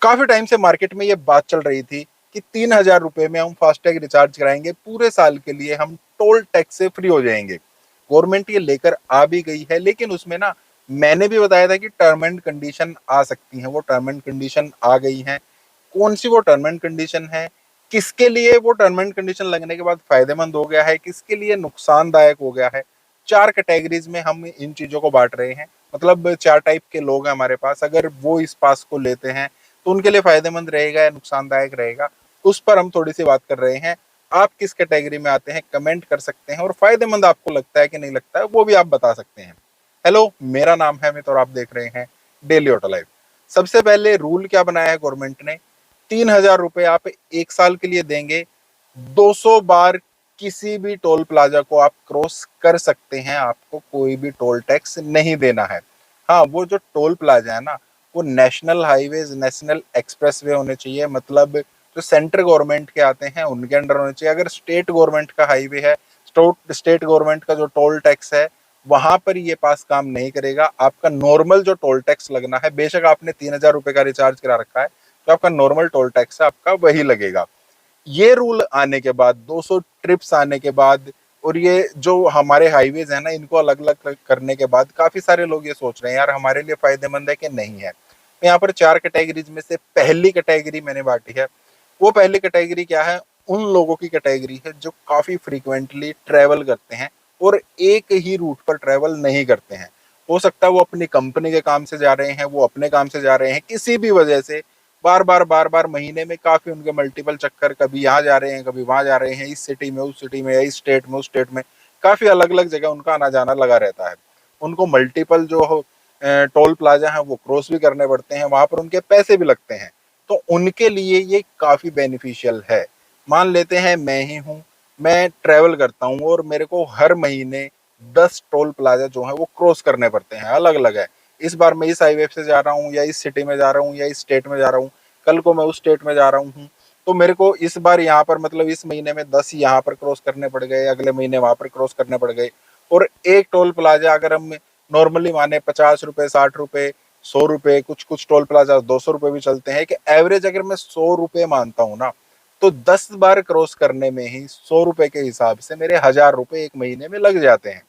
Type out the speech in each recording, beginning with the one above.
काफी टाइम से मार्केट में ये बात चल रही थी कि 3,000 रुपए में हम फास्टैग रिचार्ज कराएंगे, पूरे साल के लिए हम टोल टैक्स से फ्री हो जाएंगे। गवर्नमेंट ये लेकर आ भी गई है, लेकिन उसमें ना मैंने भी बताया था कि टर्म एंड कंडीशन आ सकती हैं। वो टर्म एंड कंडीशन आ गई हैं। कौन सी वो टर्म एंड कंडीशन है, किसके लिए वो टर्म एंड कंडीशन लगने के बाद फायदेमंद हो गया है, किसके लिए नुकसानदायक हो गया है। चार कैटेगरीज में हम इन चीजों को बांट रहे हैं। मतलब चार टाइप के लोग हैं हमारे पास। अगर वो इस पास को लेते हैं तो उनके लिए फायदेमंद रहेगा या नुकसानदायक रहेगा, उस पर हम थोड़ी सी बात कर रहे हैं। आप किस कैटेगरी में आते हैं कमेंट कर सकते हैं, और फायदेमंद आपको लगता है कि नहीं लगता है वो भी आप बता सकते हैं। हेलो, मेरा नाम है अमित और आप देख रहे हैं डेली ऑटो लाइफ। सबसे पहले रूल क्या बनाया है गवर्नमेंट ने, 3,000 रुपए आप एक साल के लिए देंगे। 200 बार किसी भी टोल प्लाजा को आप क्रॉस कर सकते हैं, आपको कोई भी टोल टैक्स नहीं देना है। हाँ, वो जो टोल प्लाजा है ना, वो नेशनल हाईवेज, नेशनल एक्सप्रेसवे होने चाहिए। मतलब जो सेंट्रल गवर्नमेंट के आते हैं उनके अंडर होने चाहिए। अगर स्टेट गवर्नमेंट का हाईवे है, स्टेट गवर्नमेंट का जो टोल टैक्स है, वहां पर ये पास काम नहीं करेगा। आपका नॉर्मल जो टोल टैक्स लगना है, बेशक आपने 3,000 रुपए का रिचार्ज करा रखा है, तो आपका नॉर्मल टोल टैक्स है आपका वही लगेगा। ये रूल आने के बाद, 200 ट्रिप्स आने के बाद, और ये जो हमारे हाईवेज है ना, इनको अलग अलग करने के बाद काफी सारे लोग ये सोच रहे हैं यार हमारे लिए फायदेमंद है कि नहीं है। तो यहाँ पर चार कैटेगरीज में से पहली कैटेगरी मैंने बांटी है। वो पहली कैटेगरी क्या है, उन लोगों की कैटेगरी है जो काफी फ्रीक्वेंटली ट्रेवल करते हैं और एक ही रूट पर ट्रेवल नहीं करते हैं। हो सकता है वो अपनी कंपनी के काम से जा रहे हैं, वो अपने काम से जा रहे हैं, किसी भी वजह से बार बार महीने में काफी उनके मल्टीपल चक्कर, कभी यहाँ जा रहे हैं कभी वहां जा रहे हैं, इस सिटी में उस सिटी में, या इस स्टेट में उस स्टेट में, काफी अलग अलग जगह उनका आना जाना लगा रहता है। उनको मल्टीपल जो टोल प्लाजा है वो क्रॉस भी करने पड़ते हैं, वहां पर उनके पैसे भी लगते हैं। तो उनके लिए ये काफी बेनिफिशियल है। मान लेते हैं मैं ही हूँ, मैं ट्रेवल करता हूँ और मेरे को हर महीने 10 टोल प्लाजा जो है वो क्रॉस करने पड़ते हैं, अलग अलग है। इस बार मैं इस हाईवे से जा रहा हूँ, या इस सिटी में जा रहा हूँ, या इस स्टेट में जा रहा हूँ, कल को मैं उस स्टेट में जा रहा हूँ। तो मेरे को इस बार यहाँ पर, मतलब इस महीने में 10 यहाँ पर क्रॉस करने पड़ गए, अगले महीने वहां पर क्रॉस करने पड़ गए। और एक टोल प्लाजा अगर हम नॉर्मली माने 50 रुपए, 60 रुपए, 100 रुपए, कुछ कुछ टोल प्लाजा 200 रुपए भी चलते हैं, कि एवरेज अगर मैं 100 रुपए मानता हूँ ना, तो 10 बार क्रॉस करने में ही 100 रुपए के हिसाब से मेरे 1,000 रुपए एक महीने में लग जाते हैं।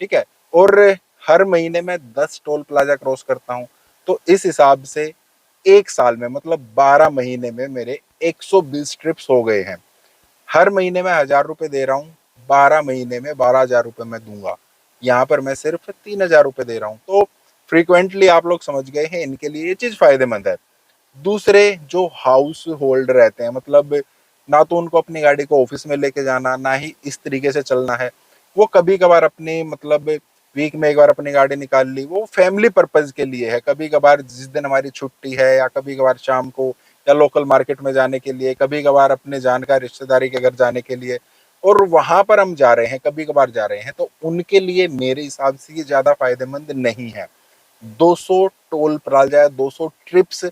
ठीक है। और हर महीने में 10 टोल प्लाजा क्रॉस करता हूँ, तो इस हिसाब से एक साल में, मतलब 12 महीने में मेरे 120 ट्रिप्स हो गए हैं। हर महीने में 1,000 रुपए दे रहा हूँ, 12 महीने में 12,000 रुपए मैं दूंगा। यहाँ पर मैं सिर्फ 3,000 रुपए दे रहा हूँ। तो फ्रीक्वेंटली आप लोग समझ गए हैं, इनके लिए ये चीज फायदेमंद है। दूसरे जो हाउस होल्ड रहते हैं, मतलब ना तो उनको अपनी गाड़ी को ऑफिस में लेके जाना, ना ही इस तरीके से चलना है, वो कभी कभार अपनी, मतलब वीक में एक बार अपनी गाड़ी निकाल ली, वो फैमिली पर्पज के लिए है। कभी कभार जिस दिन हमारी छुट्टी है, या कभी कभार शाम को, या लोकल मार्केट में जाने के लिए, कभी कभार अपने जानकार रिश्तेदारी के घर जाने के लिए, और वहां पर हम जा रहे हैं, कभी कभार जा रहे हैं, तो उनके लिए मेरे हिसाब से ये ज्यादा फायदेमंद नहीं है। 200 टोल प्लाजा, 200 ट्रिप्स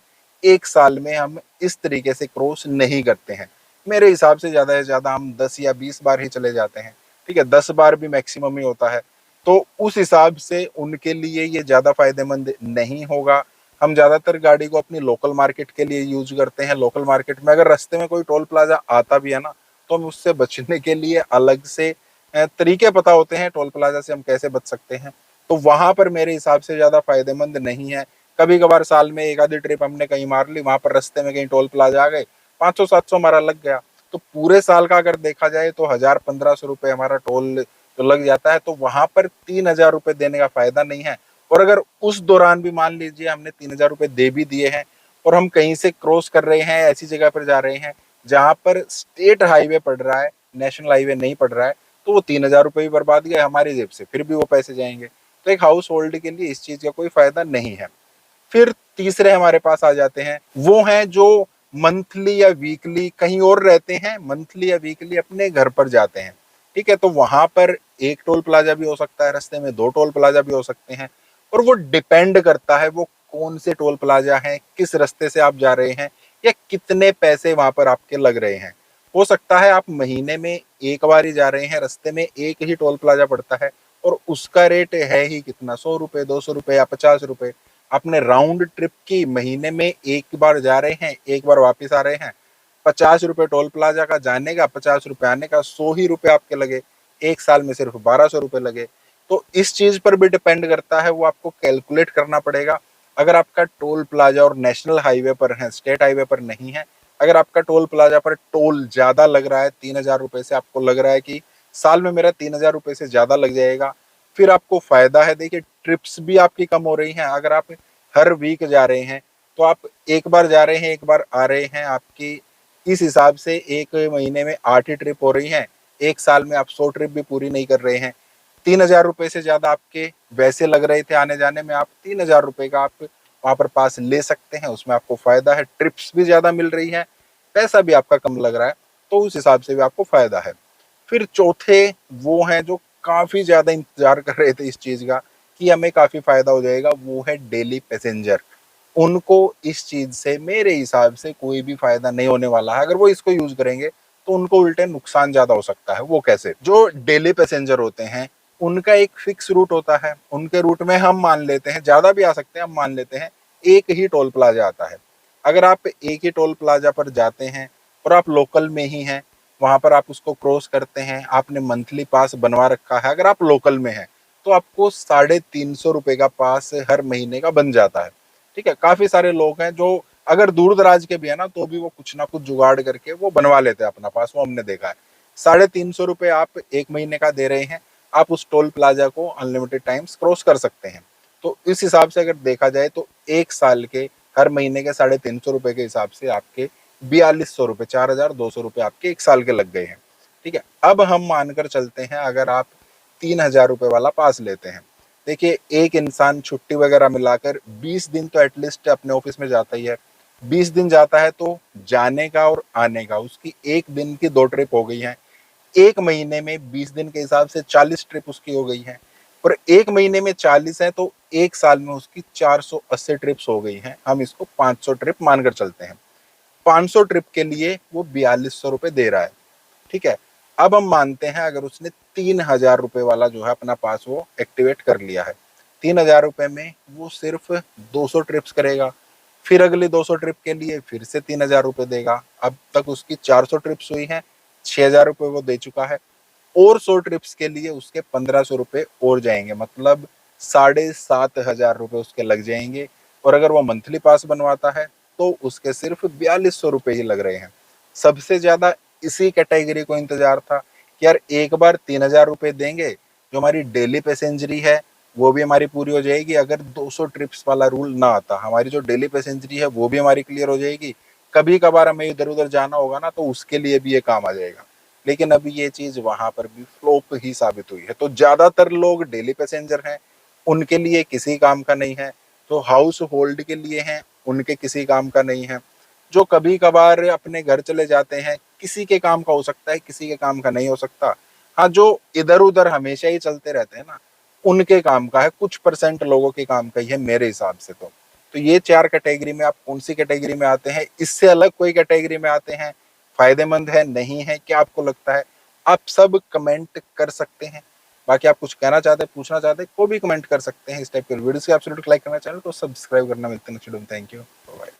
एक साल में हम इस तरीके से क्रॉस नहीं करते हैं। मेरे हिसाब से ज्यादा हम 10 या 20 बार ही चले जाते हैं। ठीक है, 10 बार भी मैक्सिमम ही होता है। तो उस हिसाब से उनके लिए ये ज्यादा फायदेमंद नहीं होगा। हम ज्यादातर गाड़ी को अपनी लोकल मार्केट के लिए यूज करते हैं। लोकल मार्केट में अगर रास्ते में कोई टोल प्लाजा आता भी है ना, तो हम उससे बचने के लिए अलग से तरीके पता होते हैं, टोल प्लाजा से हम कैसे बच सकते हैं। तो वहां पर मेरे हिसाब से ज्यादा फायदेमंद नहीं है। कभी कभार साल में एक आधी ट्रिप हमने कहीं मार ली, वहां पर रास्ते में कहीं टोल प्लाजा आ गए, 500 700 हमारा लग गया। तो पूरे साल का अगर देखा जाए तो 1,000 1500 रुपए हमारा टोल तो लग जाता है। तो वहां पर 3,000 रुपए देने का फायदा नहीं है। और अगर उस दौरान भी मान लीजिए हमने 3,000 रुपए दे भी दिए हैं, और हम कहीं से क्रॉस कर रहे हैं, ऐसी जगह पर जा रहे हैं जहां पर स्टेट हाईवे पड़ रहा है, नेशनल हाईवे नहीं पड़ रहा है, तो वो 3,000 रुपए भी बर्बाद गए हमारी जेब से, फिर भी वो पैसे जाएंगे। तो एक हाउस होल्ड के लिए इस चीज का कोई फायदा नहीं है। फिर तीसरे हमारे पास आ जाते हैं, वो हैं जो मंथली या वीकली कहीं और रहते हैं, मंथली या वीकली अपने घर पर जाते हैं। ठीक है, तो वहां पर एक टोल प्लाजा भी हो सकता है, रास्ते में 2 टोल प्लाजा भी हो सकते हैं। और वो डिपेंड करता है वो कौन से टोल प्लाजा हैं, किस रास्ते से आप जा रहे हैं, या कितने पैसे वहां पर आपके लग रहे हैं। हो सकता है आप महीने में एक बार ही जा रहे हैं, रास्ते में एक ही टोल प्लाजा पड़ता है, और उसका रेट है ही कितना, 100 रुपए, 200 रुपए या 50 रुपए। अपने राउंड ट्रिप की महीने में एक बार जा रहे हैं, एक बार वापस आ रहे हैं, 50 रुपए टोल प्लाजा का जाने का, 50 रुपए आने का, 100 ही रुपए आपके लगे, एक साल में सिर्फ 1200 रुपए लगे। तो इस चीज पर भी डिपेंड करता है, वो आपको कैलकुलेट करना पड़ेगा। अगर आपका टोल प्लाजा और नेशनल हाईवे पर है, स्टेट हाईवे पर नहीं है, अगर आपका टोल प्लाजा पर टोल ज्यादा लग रहा है, 3000 रुपए से आपको लग रहा है कि साल में मेरा 3000 रुपए से ज्यादा लग जाएगा, फिर आपको फायदा है। देखिए ट्रिप्स भी आपकी कम हो रही हैं। अगर आप हर वीक जा रहे हैं तो आप एक बार जा रहे हैं, एक बार आ रहे हैं, आपकी इस हिसाब से एक महीने में 8 ही ट्रिप हो रही हैं। एक साल में आप 100 ट्रिप भी पूरी नहीं कर रहे हैं। 3000 रुपए से ज्यादा आपके वैसे लग रहे थे आने जाने में, आप 3000 रुपए का आप वहां पर पास ले सकते हैं। उसमें आपको फायदा है, ट्रिप्स भी ज्यादा मिल रही है, पैसा भी आपका कम लग रहा है, तो उस हिसाब से भी आपको फायदा है। फिर चौथे वो हैं जो काफी ज्यादा इंतजार कर रहे थे इस चीज का कि हमें काफी फायदा हो जाएगा, वो है डेली पैसेंजर। उनको इस चीज से मेरे हिसाब से कोई भी फायदा नहीं होने वाला है। अगर वो इसको यूज करेंगे तो उनको उल्टे नुकसान ज्यादा हो सकता है। वो कैसे? जो डेली पैसेंजर होते हैं उनका एक फिक्स रूट होता है, उनके रूट में हम मान लेते हैं, ज्यादा भी आ सकते हैं, हम मान लेते हैं एक ही टोल प्लाजा आता है। अगर आप एक ही टोल प्लाजा पर जाते हैं और आप लोकल में ही हैं, वहां पर आप उसको क्रॉस करते हैं, आपने मंथली पास बनवा रखा है, अगर आप लोकल में हैं तो आपको 350 रुपए का पास हर महीने का बन जाता है। ठीक है, काफी सारे लोग हैं जो अगर दूर दराज के भी है ना, तो भी वो कुछ ना कुछ जुगाड़ करके वो बनवा लेते हैं अपना पास, वो हमने देखा है। 350 रुपए आप एक महीने का दे रहे हैं, आप उस टोल प्लाजा को अनलिमिटेड टाइम्स क्रॉस कर सकते हैं। तो इस हिसाब से अगर देखा जाए तो एक साल के हर महीने के 350 रुपए के हिसाब से आपके 4200 रुपए, 4200 रुपए आपके एक साल के लग गए हैं। ठीक है, अब हम मानकर चलते हैं अगर आप 3000 रुपए वाला पास लेते हैं। देखिए एक इंसान छुट्टी वगैरह मिलाकर 20 दिन तो एटलीस्ट अपने ऑफिस में जाता ही है। 20 दिन जाता है तो जाने का और आने का उसकी एक दिन की 2 ट्रिप हो गई है। एक महीने में 20 दिन के हिसाब से 40 ट्रिप उसकी हो गई है। और एक महीने में 40 है तो एक साल में उसकी 480 ट्रिप्स हो गई हैं। हम इसको 500 ट्रिप मानकर चलते हैं। 500 ट्रिप के लिए वो 4200 रुपए दे रहा है। ठीक है, अब हम मानते हैं अगर उसने 3000 रुपए वाला जो है अपना पास वो एक्टिवेट कर लिया है, 3000 रुपए में वो सिर्फ 200 ट्रिप्स करेगा, फिर अगली 200 ट्रिप के लिए फिर से 3000 रुपए देगा। अब तक उसकी 400 ट्रिप्स हुई हैं, 6000 रुपए वो दे चुका है, और 100 ट्रिप्स के लिए उसके 1500 रुपए और जाएंगे, मतलब 7500 रुपए उसके लग जाएंगे। और अगर वो मंथली पास बनवाता है तो उसके सिर्फ 4200 रुपए ही लग रहे हैं। सबसे ज्यादा इसी कैटेगरी को इंतजार था कि यार एक बार 3000 रुपए देंगे, जो हमारी डेली पैसेंजरी है वो भी हमारी पूरी हो जाएगी। अगर 200 ट्रिप्स वाला रूल ना आता, हमारी जो डेली पैसेंजरी है वो भी हमारी क्लियर हो जाएगी। कभी कभार हमें इधर उधर जाना होगा ना, तो उसके लिए भी ये काम आ जाएगा। लेकिन अभी ये चीज वहां पर भी फ्लॉप ही साबित हुई है। तो ज्यादातर लोग डेली पैसेंजर हैं, उनके लिए किसी काम का नहीं है। तो हाउस होल्ड के लिए हैं, उनके किसी काम का नहीं है। जो कभी कभार अपने घर चले जाते हैं, किसी के काम का हो सकता है, किसी के काम का नहीं हो सकता। हाँ, जो इधर उधर हमेशा ही चलते रहते हैं ना, उनके काम का है, कुछ परसेंट लोगों के काम का ही है मेरे हिसाब से। तो ये 4 कैटेगरी में आप कौन सी कैटेगरी में आते हैं? इससे अलग कोई कैटेगरी में आते हैं? फायदेमंद है, नहीं है, क्या आपको लगता है? आप सब कमेंट कर सकते हैं। बाकी आप कुछ कहना चाहते हैं, पूछना चाहते हैं, को भी कमेंट कर सकते हैं। इस टाइप के वीडियोस के एब्सोल्युटली लाइक करना, चैनल को सब्सक्राइब करना। मिलते हैं नेक्स्ट वीडियो में। Thank you, bye.